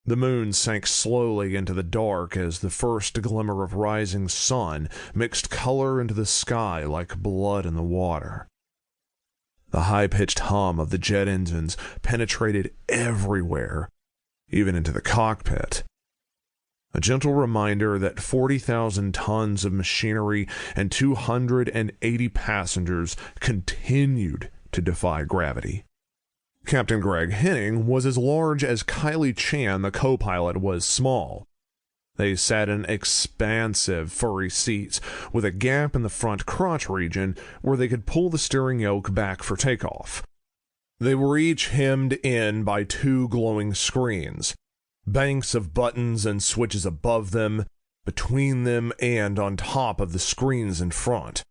The moon sank slowly into the dark as the first glimmer of rising sun mixed color into the sky like blood in the water. The high-pitched hum of the jet engines penetrated everywhere, even into the cockpit. A gentle reminder that 40,000 tons of machinery and 280 passengers continued to defy gravity. Captain Greg Henning was as large as Kylie Chan, the co-pilot, was small. They sat in expansive, furry seats with a gap in the front crotch region where they could pull the steering yoke back for takeoff. They were each hemmed in by two glowing screens, banks of buttons and switches above them, between them, and on top of the screens in front.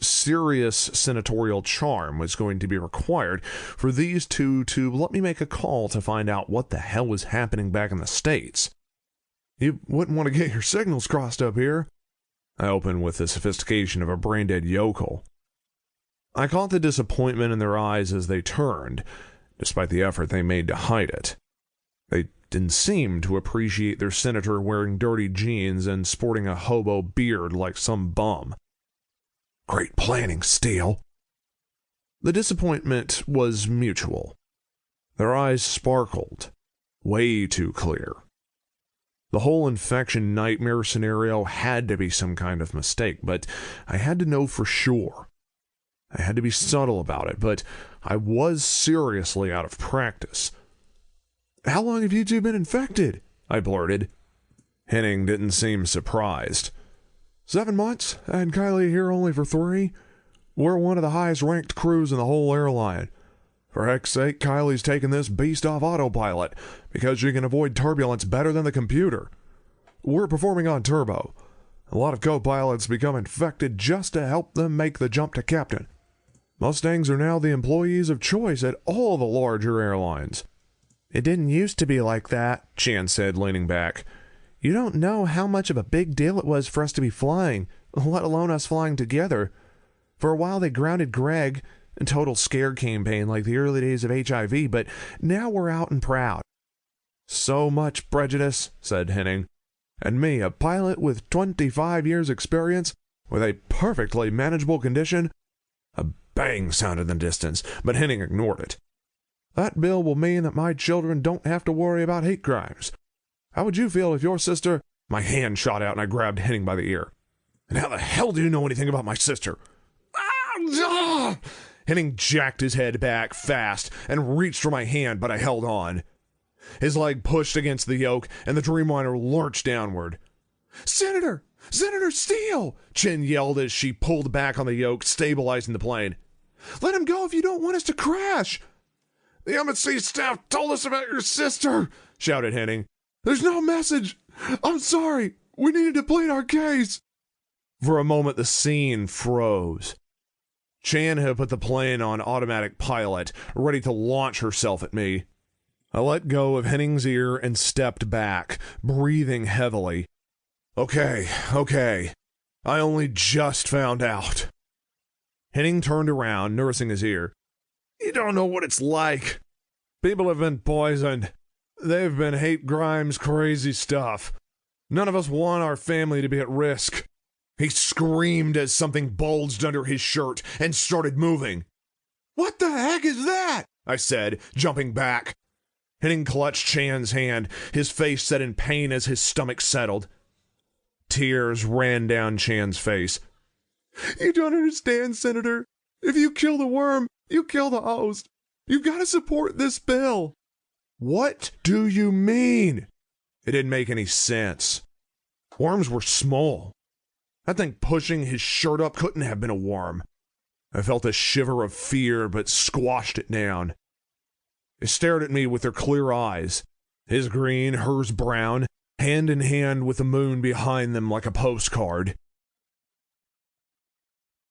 Serious senatorial charm was going to be required for these two to let me make a call to find out what the hell was happening back in the States. You wouldn't want to get your signals crossed up here. I opened with the sophistication of a brain-dead yokel. I caught the disappointment in their eyes as they turned, despite the effort they made to hide it. They didn't seem to appreciate their senator wearing dirty jeans and sporting a hobo beard like some bum. Great planning, Steele. The disappointment was mutual. Their eyes sparkled, way too clear. The whole infection nightmare scenario had to be some kind of mistake, but I had to know for sure. I had to be subtle about it, but I was seriously out of practice. How long have you two been infected? I blurted. Henning didn't seem surprised. 7 months, and Kylie here only for 3. We're one of the highest-ranked crews in the whole airline. For heck's sake, Kylie's taking this beast off autopilot, because she can avoid turbulence better than the computer. We're performing on turbo. A lot of co-pilots become infected just to help them make the jump to captain. Mustangs are now the employees of choice at all the larger airlines. It didn't used to be like that, Chan said, leaning back. You don't know how much of a big deal it was for us to be flying, let alone us flying together. For a while they grounded Greg, a total scare campaign like the early days of HIV, but now we're out and proud. So much prejudice, said Henning. And me, a pilot with 25 years experience, with a perfectly manageable condition? A bang sounded in the distance, but Henning ignored it. That bill will mean that my children don't have to worry about hate crimes. How would you feel if your sister... My hand shot out and I grabbed Henning by the ear. And how the hell do you know anything about my sister? Henning jacked his head back fast and reached for my hand, but I held on. His leg pushed against the yoke, and the Dreamliner lurched downward. Senator! Senator Steele! Chin yelled as she pulled back on the yoke, stabilizing the plane. Let him go if you don't want us to crash! The embassy staff told us about your sister, shouted Henning. There's no message. I'm sorry. We needed to plead our case. For a moment, the scene froze. Chan had put the plane on automatic pilot, ready to launch herself at me. I let go of Henning's ear and stepped back, breathing heavily. Okay. I only just found out. Henning turned around, nursing his ear. You don't know what it's like. People have been poisoned. They've been hate crimes, crazy stuff. None of us want our family to be at risk. He screamed as something bulged under his shirt and started moving. What the heck is that? I said, jumping back. Henning clutched Chan's hand, his face set in pain as his stomach settled. Tears ran down Chan's face. You don't understand, Senator. If you kill the worm, you kill the host. You've got to support this bill. What do you mean? It didn't make any sense. Worms were small. That thing pushing his shirt up couldn't have been a worm. I felt a shiver of fear, but squashed it down. They stared at me with their clear eyes, his green, hers brown, hand in hand with the moon behind them like a postcard.